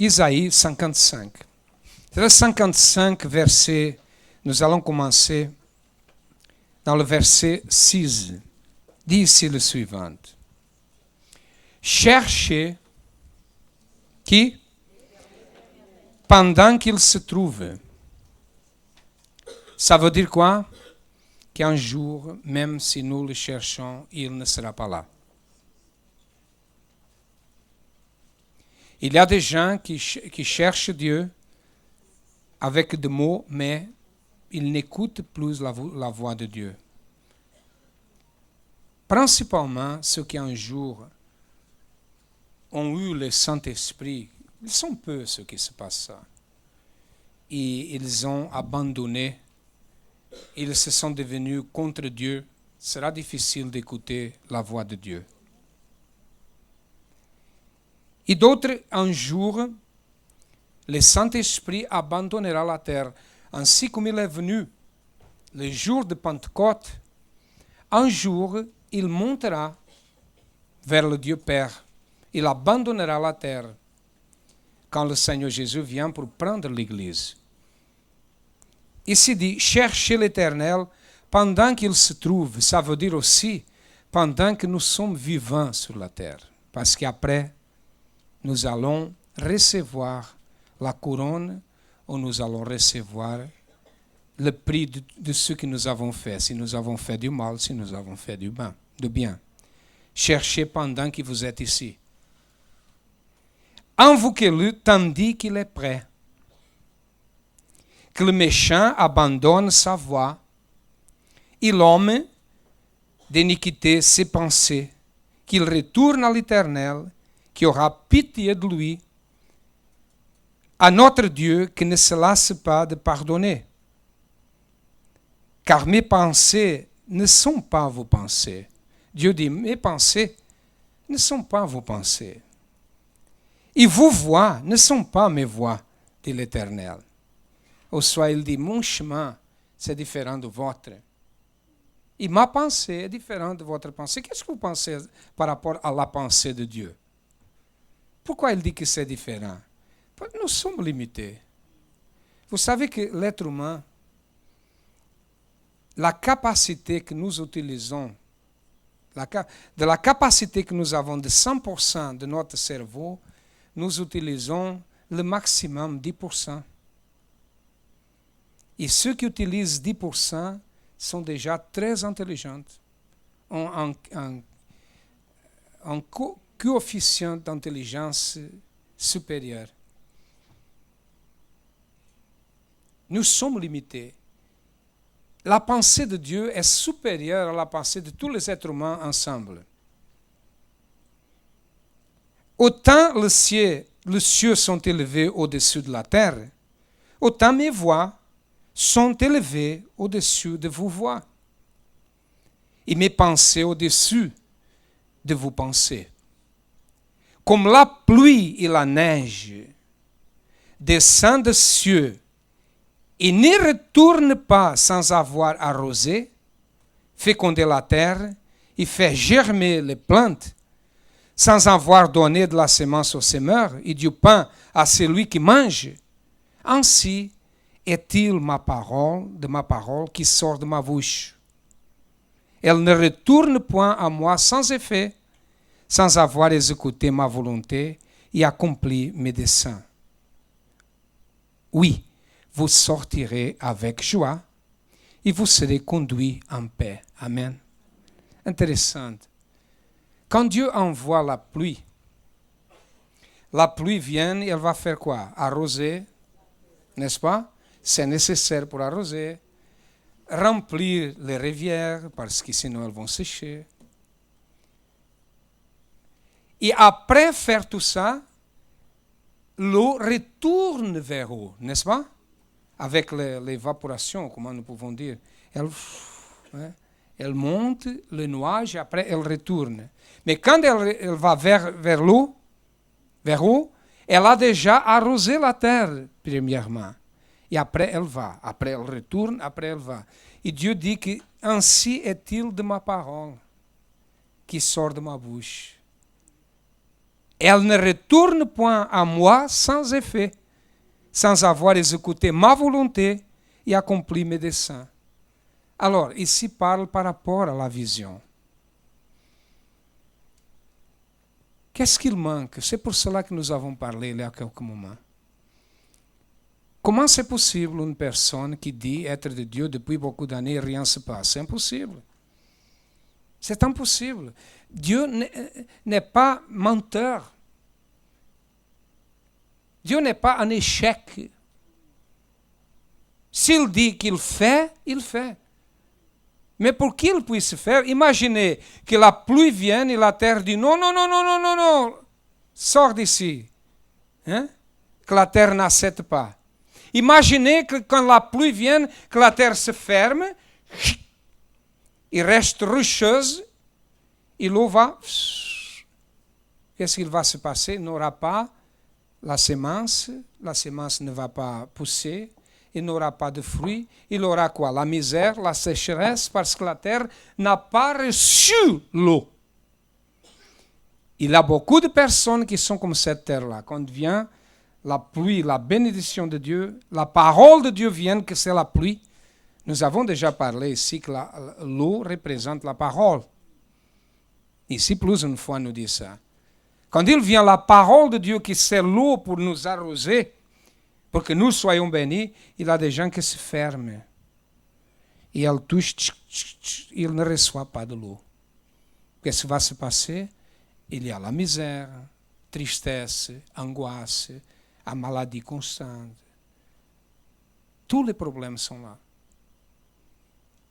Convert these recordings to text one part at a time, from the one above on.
Isaïe 55. C'est le 55 verset, nous allons commencer dans le verset 6. Dit ici le suivant. Cherchez qui? Pendant qu'il se trouve. Ça veut dire quoi? Qu'un jour, même si nous le cherchons, il ne sera pas là. Il y a des gens qui cherchent Dieu avec des mots, mais ils n'écoutent plus la voix de Dieu. Principalement ceux qui un jour ont eu le Saint-Esprit, ils sont peu ceux qui se passent ça. Et ils ont abandonné, ils se sont devenus contre Dieu. Il sera difficile d'écouter la voix de Dieu. Et d'autres, un jour, le Saint-Esprit abandonnera la terre, ainsi comme il est venu le jour de Pentecôte. Un jour, il montera vers le Dieu Père. Il abandonnera la terre quand le Seigneur Jésus vient pour prendre l'Église. Ici dit, cherchez l'Éternel pendant qu'il se trouve. Ça veut dire aussi pendant que nous sommes vivants sur la terre. Parce qu'après, nous allons recevoir la couronne ou nous allons recevoir le prix de ce que nous avons fait. Si nous avons fait du mal, si nous avons fait du bien. Cherchez pendant que vous êtes ici. Invoquez-le tandis qu'il est prêt. Que le méchant abandonne sa voie et l'homme d'iniquité ses pensées, qu'il retourne à l'Éternel, qui aura pitié de lui, à notre Dieu qui ne se lasse pas de pardonner. Car mes pensées ne sont pas vos pensées. Dieu dit, mes pensées ne sont pas vos pensées. Et vos voix ne sont pas mes voix, dit l'Éternel. Ou soit il dit, mon chemin, c'est différent de votre. Et ma pensée est différente de votre pensée. Qu'est-ce que vous pensez par rapport à la pensée de Dieu? Pourquoi il dit que c'est différent? Parce que nous sommes limités. Vous savez que l'être humain, la capacité que nous utilisons, de la capacité que nous avons de 100% de notre cerveau, nous utilisons le maximum 10%. Et ceux qui utilisent 10% sont déjà très intelligents, ont un coefficient d'intelligence supérieur. Nous sommes limités. La pensée de Dieu est supérieure à la pensée de tous les êtres humains ensemble. Autant les cieux sont élevés au-dessus de la terre, autant mes voix sont élevées au-dessus de vos voix. Et mes pensées au-dessus de vos pensées. Comme la pluie et la neige descendent des cieux et ne retournent pas sans avoir arrosé, fécondé la terre et fait germer les plantes, sans avoir donné de la semence au semeur et du pain à celui qui mange, ainsi est-il de ma parole qui sort de ma bouche. Elle ne retourne point à moi sans effet, sans avoir exécuté ma volonté et accompli mes desseins. Oui, vous sortirez avec joie et vous serez conduits en paix. Amen. Intéressant. Quand Dieu envoie la pluie vient et elle va faire quoi? Arroser, n'est-ce pas? C'est nécessaire pour arroser. Remplir les rivières, parce que sinon elles vont sécher. Et après faire tout ça, l'eau retourne vers haut, n'est-ce pas? Avec l'évaporation, comment nous pouvons dire. Elle monte le nuage et après elle retourne. Mais quand elle va vers l'eau, vers haut, elle a déjà arrosé la terre, premièrement. Et après elle va. Après elle retourne, après elle va. Et Dieu dit que ainsi est-il de ma parole qui sort de ma bouche. elle ne retourne point à moi sans effet, sans avoir exécuté ma volonté et accompli mes desseins. Alors, ici parle par rapport à la vision. Qu'est-ce qu'il manque? C'est pour cela que nous avons parlé il y a quelques moments. Comment c'est possible une personne qui dit être de Dieu depuis beaucoup d'années et rien ne se passe? C'est impossible. C'est impossible. Dieu n'est pas menteur. Dieu n'est pas un échec. S'il dit qu'il fait, il fait. Mais pour qu'il puisse faire, imaginez que la pluie vienne et la terre dit non, non, non, non, non, non, non, sors d'ici. Hein? Que la terre n'accepte pas. Imaginez que quand la pluie vient, que la terre se ferme, il reste rocheuse, et l'eau va. Qu'est-ce qu'il va se passer? Il n'aura pas la semence ne va pas pousser, il n'aura pas de fruits, il aura quoi? La misère, la sécheresse, parce que la terre n'a pas reçu l'eau. Il y a beaucoup de personnes qui sont comme cette terre-là. Quand vient la pluie, la bénédiction de Dieu, la parole de Dieu vient, que c'est la pluie. Nous avons déjà parlé ici que l'eau représente la parole. Ici, plus une fois, nous dit ça. Quand il vient la parole de Dieu qui c'est l'eau pour nous arroser, pour que nous soyons bénis, il y a des gens qui se ferment. Et elles touchent, ils ne reçoivent pas de l'eau. Qu'est-ce qui va se passer? Il y a la misère, tristesse, angoisse, la maladie constante. Tous les problèmes sont là.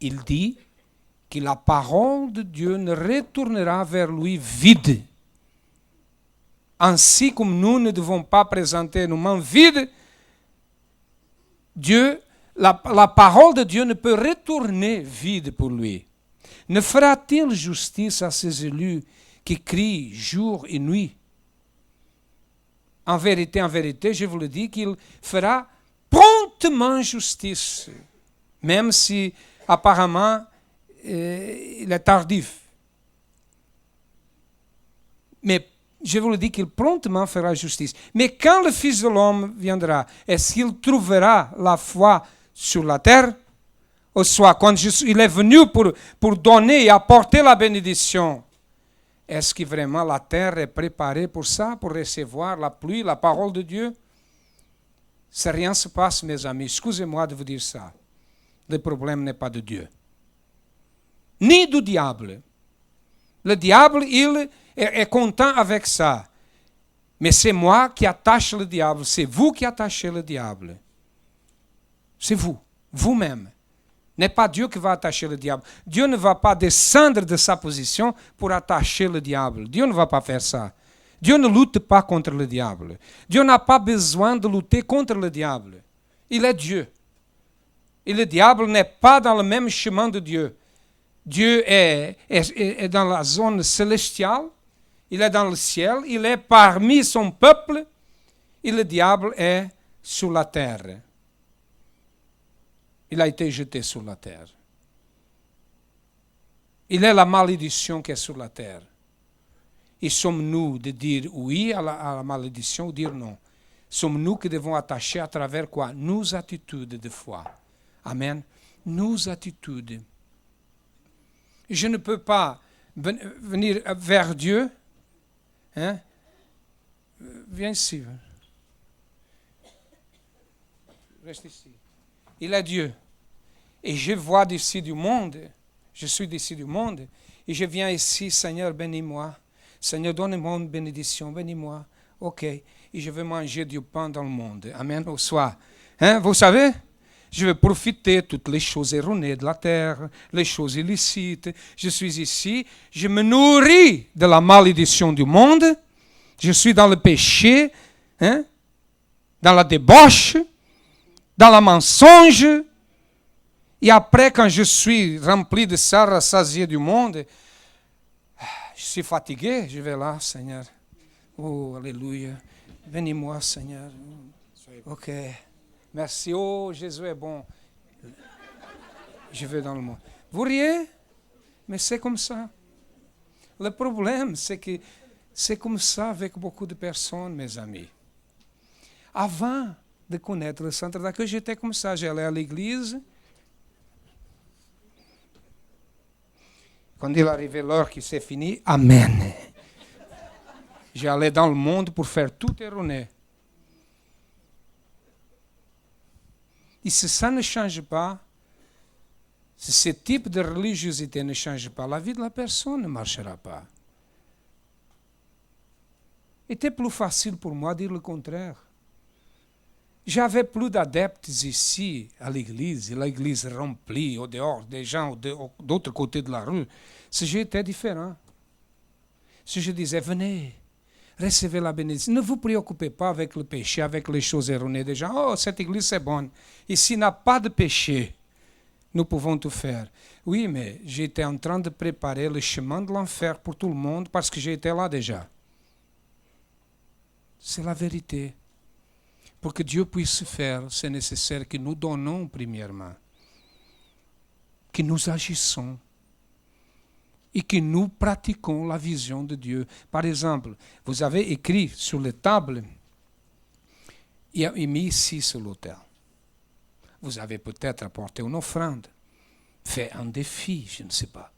Il dit que la parole de Dieu ne retournera vers lui vide. Ainsi comme nous ne devons pas présenter nos mains vides, Dieu, la parole de Dieu ne peut retourner vide pour lui. Ne fera-t-il justice à ses élus qui crient jour et nuit? En vérité, je vous le dis qu'il fera promptement justice, même si apparemment il est tardif. Mais je vous le dis qu'il promptement fera justice. Mais quand le Fils de l'homme viendra, est-ce qu'il trouvera la foi sur la terre? Ou soit, quand il est venu pour donner et apporter la bénédiction, est-ce que vraiment la terre est préparée pour ça, pour recevoir la pluie, la parole de Dieu? Si rien ne se passe, mes amis, excusez-moi de vous dire ça, le problème n'est pas de Dieu, ni du diable. Le diable, il est content avec ça. Mais c'est moi qui attache le diable, c'est vous qui attachez le diable. C'est vous, vous-même. N'est pas Dieu qui va attacher le diable. Dieu ne va pas descendre de sa position pour attacher le diable. Dieu ne va pas faire ça. Dieu ne lutte pas contre le diable. Dieu n'a pas besoin de lutter contre le diable. Il est Dieu. Et le diable n'est pas dans le même chemin de Dieu. Dieu est dans la zone célestiale, il est dans le ciel, il est parmi son peuple, et le diable est sur la terre. Il a été jeté sur la terre. Il est la malédiction qui est sur la terre. Et sommes-nous de dire oui à la malédiction ou dire non? Sommes-nous qui devons attacher à travers quoi? Nos attitudes de foi. Amen. Nos attitudes. Je ne peux pas venir vers Dieu. Hein? Viens ici. Reste ici. Il est Dieu. Et je vois d'ici du monde. Je suis d'ici du monde. Et je viens ici, Seigneur, bénis-moi. Seigneur, donne-moi une bénédiction. Bénis-moi. OK. Et je vais manger du pain dans le monde. Amen. Au soir. Hein? Vous savez? Je vais profiter de toutes les choses erronées de la terre, les choses illicites. Je suis ici, je me nourris de la malédiction du monde. Je suis dans le péché, hein, dans la débauche, dans le mensonge. Et après, quand je suis rempli de ça, rassasié du monde, je suis fatigué, je vais là, Seigneur. Oh, alléluia. Bénis-moi, Seigneur. OK. Merci, oh Jésus est bon. Je vais dans le monde. Vous riez? Mais c'est comme ça. Le problème, c'est que C'est comme ça avec beaucoup de personnes, mes amis. Avant de connaître le centre d'accueil, j'étais comme ça. J'allais à l'église. Quand il arrivait l'heure qui s'est finie, Amen. J'allais dans le monde pour faire tout erroné. Et si ça ne change pas, si ce type de religiosité ne change pas, la vie de la personne ne marchera pas. C'était plus facile pour moi de dire le contraire. J'avais plus d'adeptes ici à l'église remplie, au dehors, des gens d'autre côté de la rue. Si j'étais différent, si je disais, venez, recevez la bénédiction, ne vous préoccupez pas avec le péché, avec les choses erronées des gens. Oh, cette église c'est bonne. Ici, il n'y a pas de péché. Nous pouvons tout faire. Oui, mais j'étais en train de préparer le chemin de l'enfer pour tout le monde parce que j'étais là déjà. C'est la vérité. Pour que Dieu puisse se faire, c'est nécessaire que nous donnons premièrement, que nous agissons et que nous pratiquons la vision de Dieu. Par exemple, vous avez écrit sur les tables et mis ici sur l'autel. Vous avez peut-être apporté une offrande, fait un défi, je ne sais pas.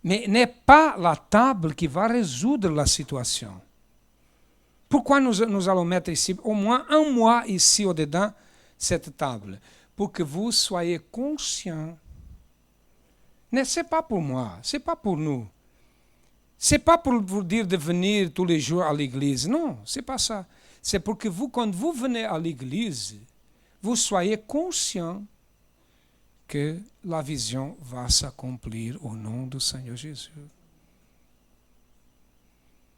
Mais n'est pas la table qui va résoudre la situation. Pourquoi nous allons mettre ici, au moins un mois ici au-dedans, cette table? Pour que vous soyez conscients. Ce n'est pas pour moi, ce n'est pas pour nous. Ce n'est pas pour vous dire de venir tous les jours à l'église. Non, ce n'est pas ça. C'est pour que vous, quand vous venez à l'église, vous soyez conscients que la vision va s'accomplir au nom du Seigneur Jésus.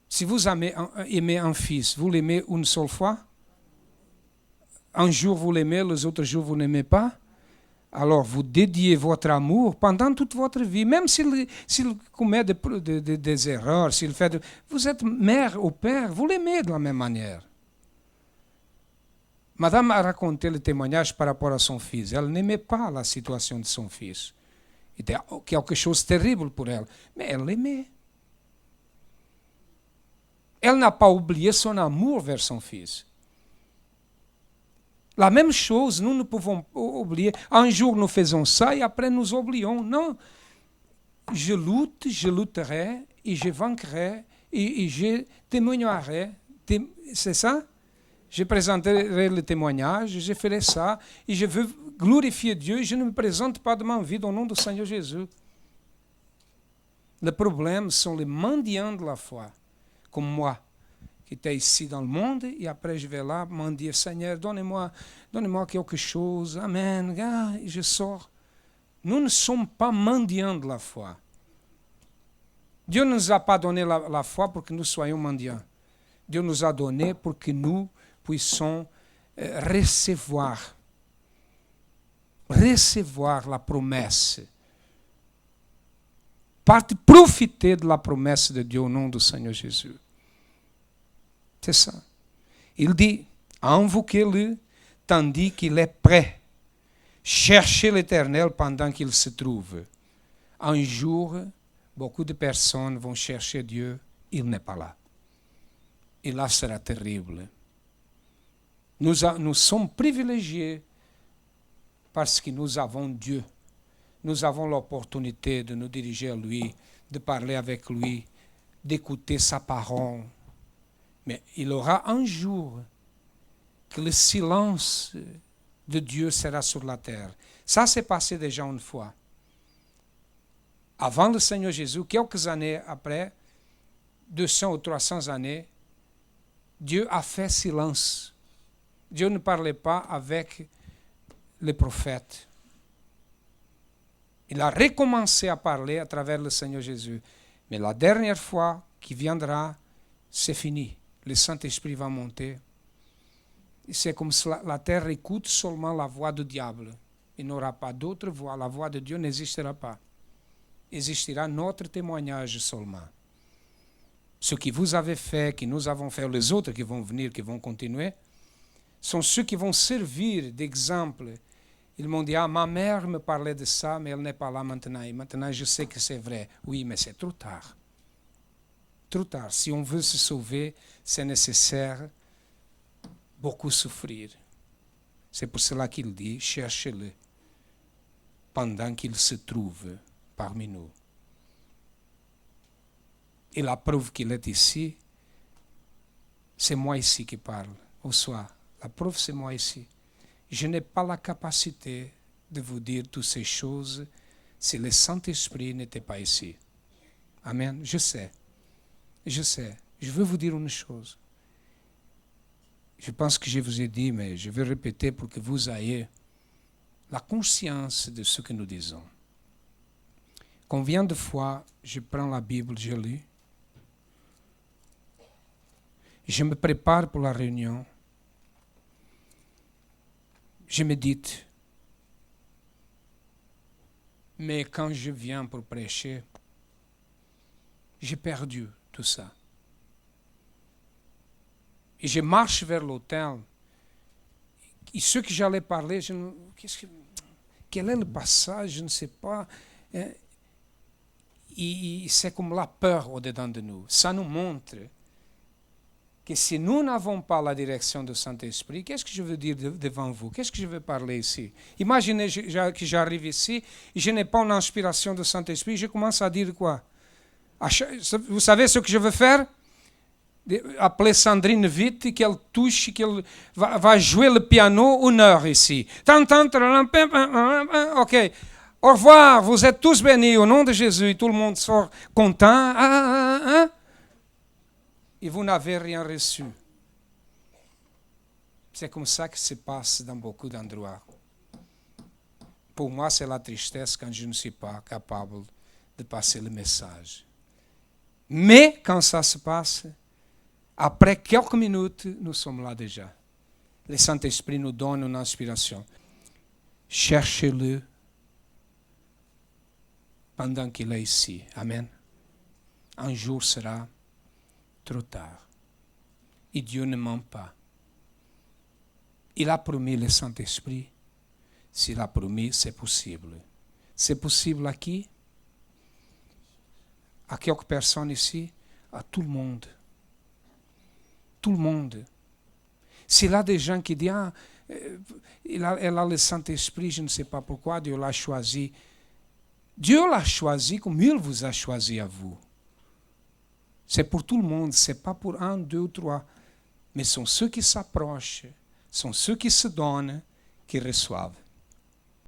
Si vous aimez un fils, vous l'aimez une seule fois? Un jour vous l'aimez, les autres jours vous n'aimez pas? Alors vous dédiez votre amour pendant toute votre vie, même s'il commet des erreurs, vous êtes mère ou père, vous l'aimez de la même manière. Madame a raconté le témoignage par rapport à son fils. Elle n'aimait pas la situation de son fils. C'était quelque chose de terrible pour elle, mais elle l'aimait. Elle n'a pas oublié son amour vers son fils. La même chose, nous ne pouvons pas oublier. Un jour, nous faisons ça et après, nous oublions. Non. Je lutte, je lutterai et je vaincrai et je témoignerai. C'est ça? Je présenterai le témoignage, je ferai ça et je veux glorifier Dieu et je ne me présente pas de ma vie au nom du Seigneur Jésus. Le problème sont les mendiants de la foi. Comme moi, qui était ici dans le monde, et après je vais là mendier, Seigneur, donnez-moi quelque chose, Amen, et je sors. Nous ne sommes pas mendiants de la foi. Dieu ne nous a pas donné la foi pour que nous soyons mendiants. Dieu nous a donné pour que nous puissions recevoir la promesse. Profiter de la promesse de Dieu au nom du Seigneur Jésus. C'est ça. Il dit, invoquez-le tandis qu'il est prêt. Cherchez l'Éternel pendant qu'il se trouve. Un jour, beaucoup de personnes vont chercher Dieu, il n'est pas là. Et là sera terrible. Nous sommes privilégiés parce que nous avons Dieu. Nous avons l'opportunité de nous diriger à lui, de parler avec lui, d'écouter sa parole. Mais il y aura un jour que le silence de Dieu sera sur la terre. Ça s'est passé déjà une fois. Avant le Seigneur Jésus, quelques années après, 200 ou 300 années, Dieu a fait silence. Dieu ne parlait pas avec les prophètes. Il a recommencé à parler à travers le Seigneur Jésus. Mais la dernière fois qui viendra, c'est fini. Le Saint-Esprit va monter. C'est comme si la terre écoute seulement la voix du diable. Il n'y aura pas d'autre voix. La voix de Dieu n'existera pas. Existera notre témoignage seulement. Ce que vous avez fait, que nous avons fait, les autres qui vont venir, qui vont continuer, sont ceux qui vont servir d'exemple. Ils m'ont dit, ma mère me parlait de ça, mais elle n'est pas là maintenant. Et maintenant, je sais que c'est vrai. Oui, mais c'est trop tard. Trop tard. Si on veut se sauver, c'est nécessaire beaucoup souffrir. C'est pour cela qu'il dit, cherchez-le pendant qu'il se trouve parmi nous. Et la preuve qu'il est ici, c'est moi ici qui parle, au soir. La preuve, c'est moi ici. Je n'ai pas la capacité de vous dire toutes ces choses si le Saint-Esprit n'était pas ici. Amen. Je sais. Je sais. Je veux vous dire une chose. Je pense que je vous ai dit, mais je vais répéter pour que vous ayez la conscience de ce que nous disons. Combien de fois je prends la Bible, je lis, je me prépare pour la réunion, je médite, mais quand je viens pour prêcher, j'ai perdu tout ça. Et je marche vers l'autel. Et ce que j'allais parler, quel est le passage, je ne sais pas. Et c'est comme la peur au-dedans de nous. Ça nous montre que si nous n'avons pas la direction du Saint-Esprit, qu'est-ce que je veux dire devant vous? Qu'est-ce que je veux parler ici? Imaginez que j'arrive ici et je n'ai pas une inspiration du Saint-Esprit, je commence à dire quoi? Vous savez ce que je veux faire? Appeler Sandrine vite, qu'elle touche, qu'elle va jouer le piano 1 heure ici. Ok. Au revoir, vous êtes tous bénis au nom de Jésus. Et tout le monde sort content. Et vous n'avez rien reçu. C'est comme ça que se passe dans beaucoup d'endroits. Pour moi, c'est la tristesse quand je ne suis pas capable de passer le message. Mais quand ça se passe, après quelques minutes, nous sommes là déjà. Le Saint-Esprit nous donne une inspiration. Cherchez-le pendant qu'il est ici. Amen. Un jour sera trop tard. Et Dieu ne ment pas. Il a promis le Saint-Esprit. S'il a promis, c'est possible. C'est possible à qui? À quelques personnes ici? À tout le monde. Tout le monde. S'il a des gens qui disent, elle a le Saint-Esprit, je ne sais pas pourquoi Dieu l'a choisi. Dieu l'a choisi comme il vous a choisi à vous. C'est pour tout le monde, ce n'est pas pour 1, 2 ou 3. Mais sont ceux qui s'approchent, sont ceux qui se donnent, qui reçoivent.